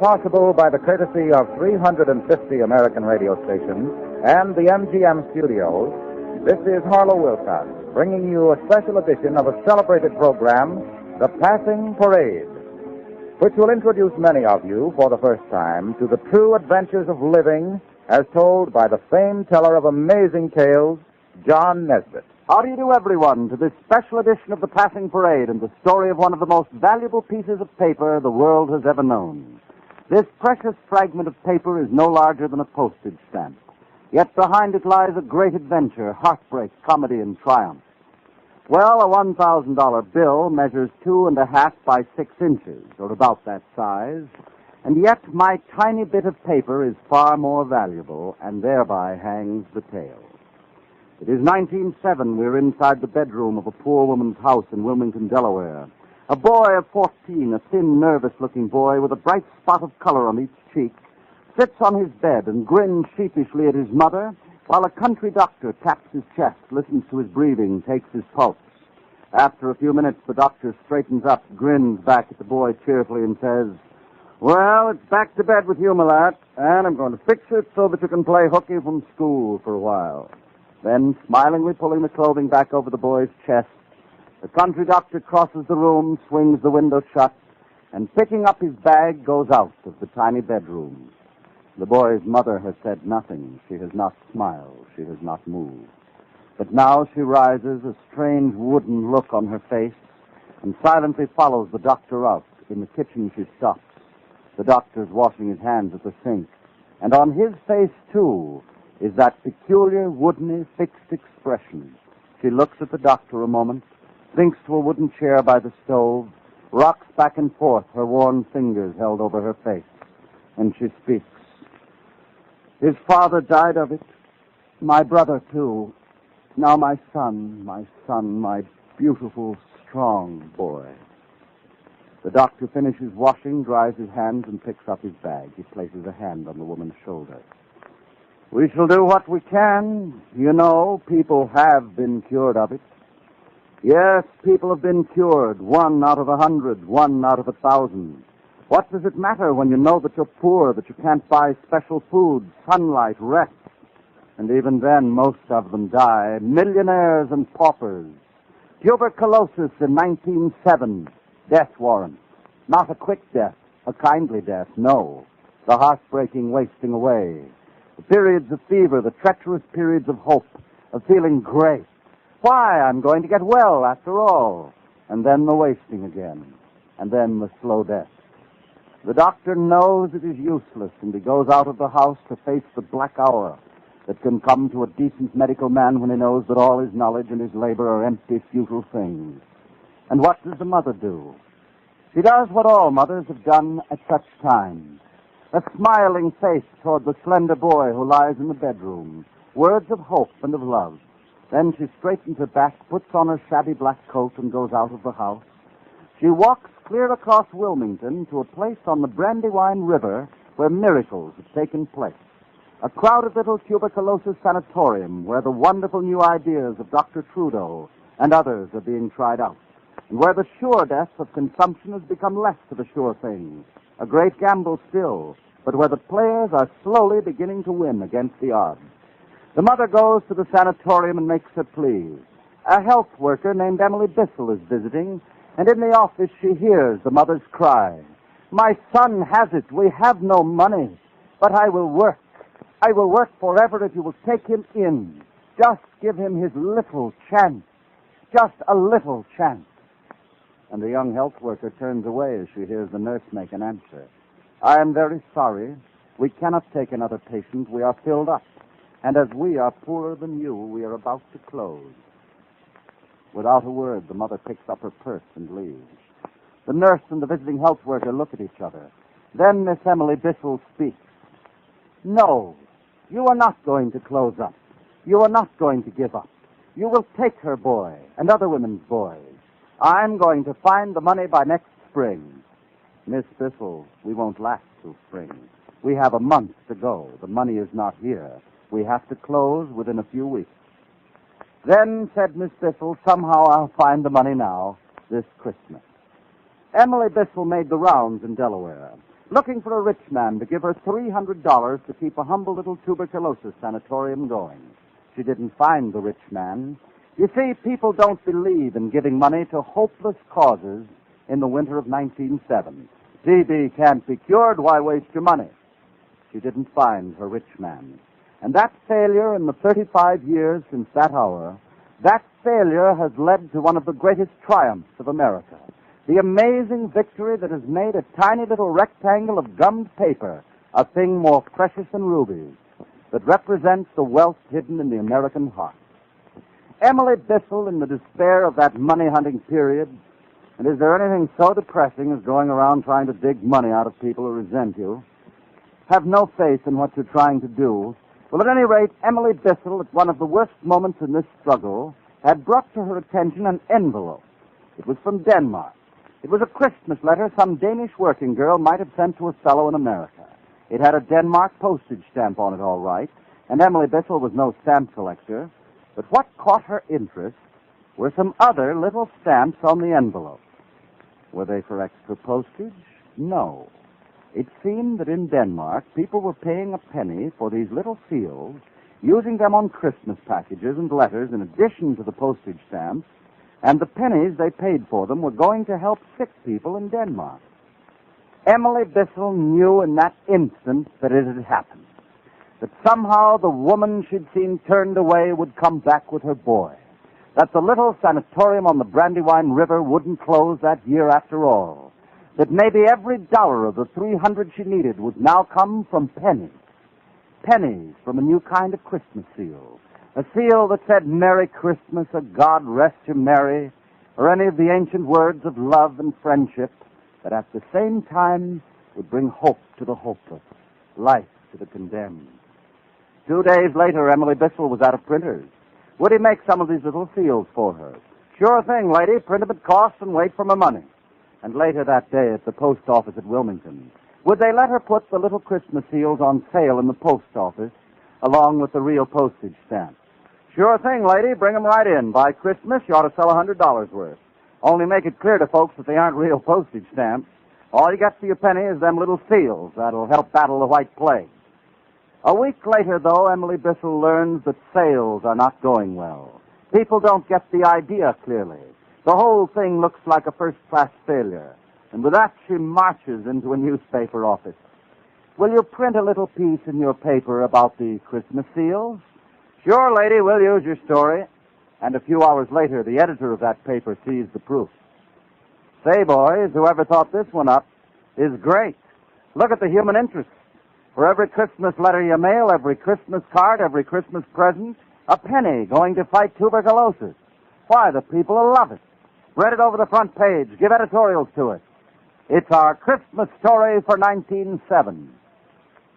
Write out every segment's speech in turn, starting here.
possible by the courtesy of 350 American radio stations and the MGM studios, this is Harlow Wilcox bringing you a special edition of a celebrated program, The Passing Parade, which will introduce many of you for the first time to the true adventures of living as told by the famed teller of amazing tales, John Nesbitt. How do you do, everyone, to this special edition of The Passing Parade and the story of one of the most valuable pieces of paper the world has ever known. This precious fragment of paper is no larger than a postage stamp. Yet behind it lies a great adventure, heartbreak, comedy, and triumph. Well, a $1,000 bill measures 2.5 by 6 inches, or about that size, and yet my tiny bit of paper is far more valuable, and thereby hangs the tale. It is 1907. We're inside the bedroom of a poor woman's house in Wilmington, Delaware. A boy of 14, a thin, nervous-looking boy with a bright spot of color on each cheek, sits on his bed and grins sheepishly at his mother, while a country doctor taps his chest, listens to his breathing, takes his pulse. After a few minutes, the doctor straightens up, grins back at the boy cheerfully, and says, "Well, it's back to bed with you, my lad, and I'm going to fix it so that you can play hooky from school for a while." Then, smilingly pulling the clothing back over the boy's chest, the country doctor crosses the room, swings the window shut, and picking up his bag, goes out of the tiny bedroom. The boy's mother has said nothing. She has not smiled. She has not moved. But now she rises, a strange wooden look on her face, and silently follows the doctor out. In the kitchen she stops. The doctor's washing his hands at the sink. And on his face, too, is that peculiar, woodeny, fixed expression. She looks at the doctor a moment, sinks to a wooden chair by the stove, rocks back and forth, her worn fingers held over her face, and she speaks. "His father died of it. My brother, too. Now my son, my beautiful, strong boy." The doctor finishes washing, dries his hands, and picks up his bag. He places a hand on the woman's shoulder. "We shall do what we can. You know, people have been cured of it. Yes, people have been cured. 1 out of 100, 1 out of 1,000. What does it matter when you know that you're poor, that you can't buy special food, sunlight, rest? And even then, most of them die. Millionaires and paupers. Tuberculosis in 1907. Death warrant. Not a quick death, a kindly death, no. The heartbreaking wasting away. The periods of fever, the treacherous periods of hope, of feeling great. Why, I'm going to get well after all. And then the wasting again. And then the slow death. The doctor knows it is useless, and he goes out of the house to face the black hour that can come to a decent medical man when he knows that all his knowledge and his labor are empty, futile things. And what does the mother do? She does what all mothers have done at such times. A smiling face toward the slender boy who lies in the bedroom. Words of hope and of love. Then she straightens her back, puts on her shabby black coat, and goes out of the house. She walks clear across Wilmington to a place on the Brandywine River where miracles have taken place. A crowded little tuberculosis sanatorium where the wonderful new ideas of Dr. Trudeau and others are being tried out, and where the sure death of consumption has become less of a sure thing. A great gamble still, but where the players are slowly beginning to win against the odds. The mother goes to the sanatorium and makes her plea. A health worker named Emily Bissell is visiting, and in the office she hears the mother's cry. "My son has it. We have no money, but I will work. I will work forever if you will take him in. Just give him his little chance. Just a little chance." And the young health worker turns away as she hears the nurse make an answer. "I am very sorry. We cannot take another patient. We are filled up. And as we are poorer than you, we are about to close." Without a word, the mother picks up her purse and leaves. The nurse and the visiting health worker look at each other. Then Miss Emily Bissell speaks. "No, you are not going to close up. You are not going to give up. You will take her boy and other women's boys. I'm going to find the money by next spring." "Miss Bissell, we won't last till spring. We have a month to go. The money is not here. We have to close within a few weeks." "Then," said Miss Bissell, "somehow I'll find the money now, this Christmas." Emily Bissell made the rounds in Delaware. looking for a rich man to give her $300 to keep a humble little tuberculosis sanatorium going. She didn't find the rich man. You see, people don't believe in giving money to hopeless causes in the winter of 1907. TB can't be cured, why waste your money? She didn't find her rich man. And that failure in the 35 years since that hour, that failure has led to one of the greatest triumphs of America. The amazing victory that has made a tiny little rectangle of gummed paper a thing more precious than rubies, that represents the wealth hidden in the American heart. Emily Bissell, in the despair of that money-hunting period, and is there anything so depressing as going around trying to dig money out of people who resent you? Have no faith in what you're trying to do. Well, at any rate, Emily Bissell, at one of the worst moments in this struggle, had brought to her attention an envelope. It was from Denmark. It was a Christmas letter some Danish working girl might have sent to a fellow in America. It had a Denmark postage stamp on it, all right, and Emily Bissell was no stamp collector. But what caught her interest were some other little stamps on the envelope. Were they for extra postage? No. It seemed that in Denmark, people were paying a penny for these little seals, using them on Christmas packages and letters in addition to the postage stamps, and the pennies they paid for them were going to help sick people in Denmark. Emily Bissell knew in that instant that it had happened, that somehow the woman she'd seen turned away would come back with her boy, that the little sanatorium on the Brandywine River wouldn't close that year after all, that maybe every dollar of the $300 she needed would now come from pennies. Pennies from a new kind of Christmas seal. A seal that said, "Merry Christmas, a God rest you merry," or any of the ancient words of love and friendship that at the same time would bring hope to the hopeless, life to the condemned. 2 days later, Emily Bissell was out of printers. Would he make some of these little seals for her? Sure thing, lady. Print them at cost and wait for my money. And later that day at the post office at Wilmington, would they let her put the little Christmas seals on sale in the post office along with the real postage stamp? Sure thing, lady. Bring them right in. By Christmas, you ought to sell $100 worth. Only make it clear to folks that they aren't real postage stamps. All you got for your penny is them little seals that'll help battle the white plague. A week later, though, Emily Bissell learns that sales are not going well. People don't get the idea clearly. The whole thing looks like a first-class failure. And with that, she marches into a newspaper office. "Will you print a little piece in your paper about the Christmas seals?" "Sure, lady, we'll use your story." And a few hours later, the editor of that paper sees the proof. "Say, boys, whoever thought this one up is great. Look at the human interest. For every Christmas letter you mail, every Christmas card, every Christmas present, a penny going to fight tuberculosis. Why, the people will love it. Spread it over the front page. Give editorials to it. It's our Christmas story for 1907.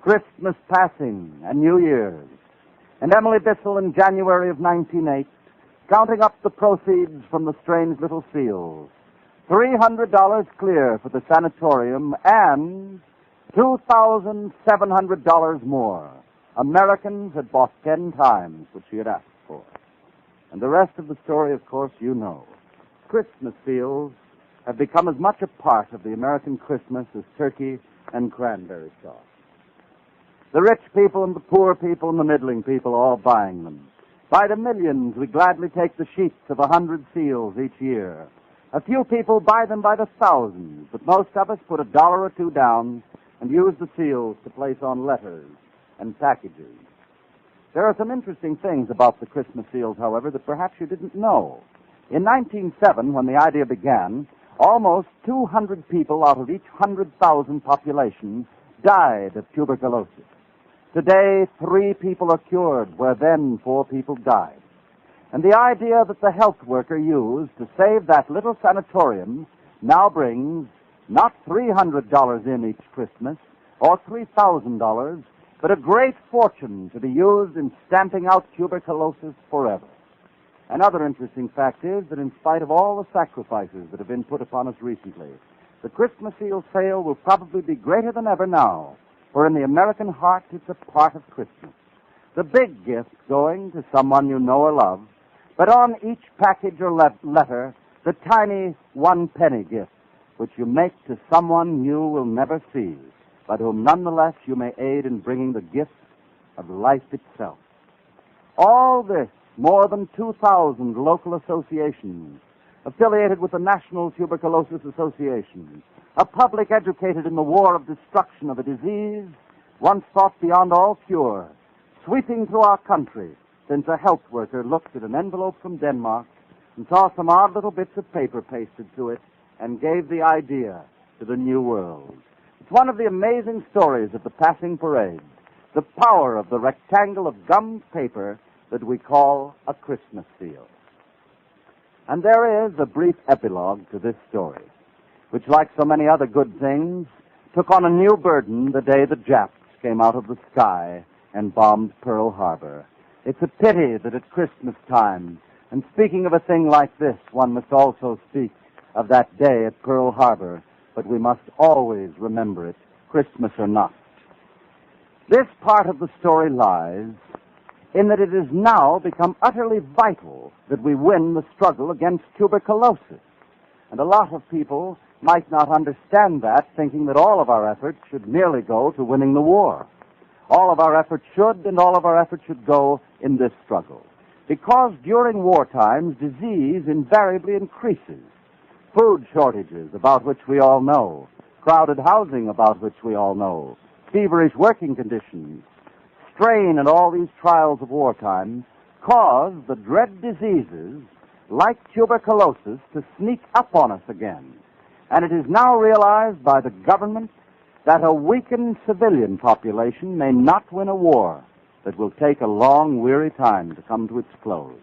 Christmas passing and New Year's. And Emily Bissell in January of 1908, counting up the proceeds from the strange little seals. $300 clear for the sanatorium and $2,700 more. Americans had bought 10 times what she had asked for. And the rest of the story, of course, you know. Christmas seals have become as much a part of the American Christmas as turkey and cranberry sauce. The rich people and the poor people and the middling people are all buying them. By the millions, we gladly take the sheets of 100 seals each year. A few people buy them by the thousands, but most of us put $1 or $2 down and use the seals to place on letters and packages. There are some interesting things about the Christmas seals, however, that perhaps you didn't know. In 1907, when the idea began, almost 200 people out of each 100,000 population died of tuberculosis. Today, 3 people are cured, where then 4 people died. And the idea that the health worker used to save that little sanatorium now brings not $300 in each Christmas or $3,000, but a great fortune to be used in stamping out tuberculosis forever. Another interesting fact is that in spite of all the sacrifices that have been put upon us recently, the Christmas seal sale will probably be greater than ever now, for in the American heart it's a part of Christmas. The big gift going to someone you know or love, but on each package or letter, the tiny 1 penny gift, which you make to someone you will never see. but whom nonetheless you may aid in bringing the gift of life itself. All this, more than 2,000 local associations affiliated with the National Tuberculosis Association, a public educated in the war of destruction of a disease once thought beyond all cure, sweeping through our country since a health worker looked at an envelope from Denmark and saw some odd little bits of paper pasted to it and gave the idea to the new world. It's one of the amazing stories of the passing parade, the power of the rectangle of gummed paper that we call a Christmas seal. And there is a brief epilogue to this story, which, like so many other good things, took on a new burden the day the Japs came out of the sky and bombed Pearl Harbor. It's a pity that at Christmas time, and speaking of a thing like this, one must also speak of that day at Pearl Harbor, but we must always remember it, Christmas or not. This part of the story lies in that it has now become utterly vital that we win the struggle against tuberculosis. And a lot of people might not understand that, thinking that all of our efforts should merely go to winning the war. All of our efforts should, and all of our efforts should go in this struggle. Because during war times, disease invariably increases. Food shortages, about which we all know. Crowded housing, about which we all know. Feverish working conditions. Strain and all these trials of wartime cause the dread diseases, like tuberculosis, to sneak up on us again. And it is now realized by the government that a weakened civilian population may not win a war that will take a long, weary time to come to its close.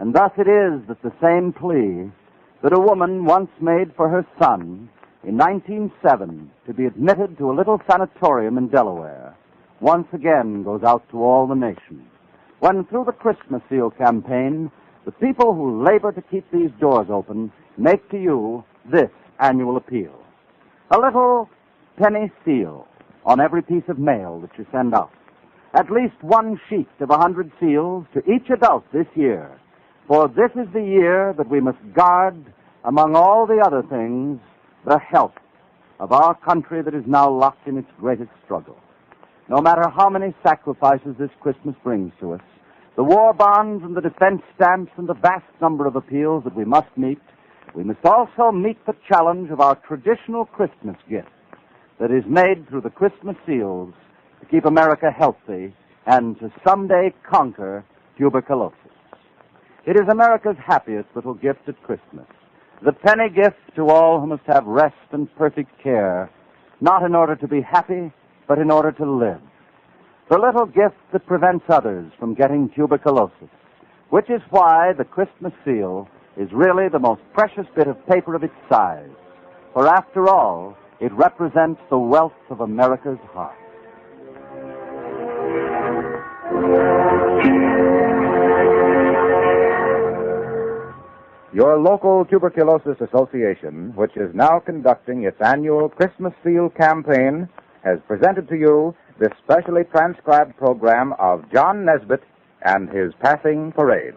And thus it is that the same plea that a woman once made for her son in 1907 to be admitted to a little sanatorium in Delaware once again goes out to all the nation, when through the Christmas Seal campaign, the people who labor to keep these doors open make to you this annual appeal. A little penny seal on every piece of mail that you send out. At least one sheet of 100 seals to each adult this year, for this is the year that we must guard, among all the other things, the health of our country that is now locked in its greatest struggle. No matter how many sacrifices this Christmas brings to us, the war bonds and the defense stamps and the vast number of appeals that we must meet, we must also meet the challenge of our traditional Christmas gift that is made through the Christmas seals to keep America healthy and to someday conquer tuberculosis. It is America's happiest little gift at Christmas, the penny gift to all who must have rest and perfect care, not in order to be happy, but in order to live. The little gift that prevents others from getting tuberculosis, which is why the Christmas seal is really the most precious bit of paper of its size. For after all, it represents the wealth of America's heart. Your local Tuberculosis Association, which is now conducting its annual Christmas Seal campaign, has presented to you this specially transcribed program of John Nesbitt and his Passing Parade.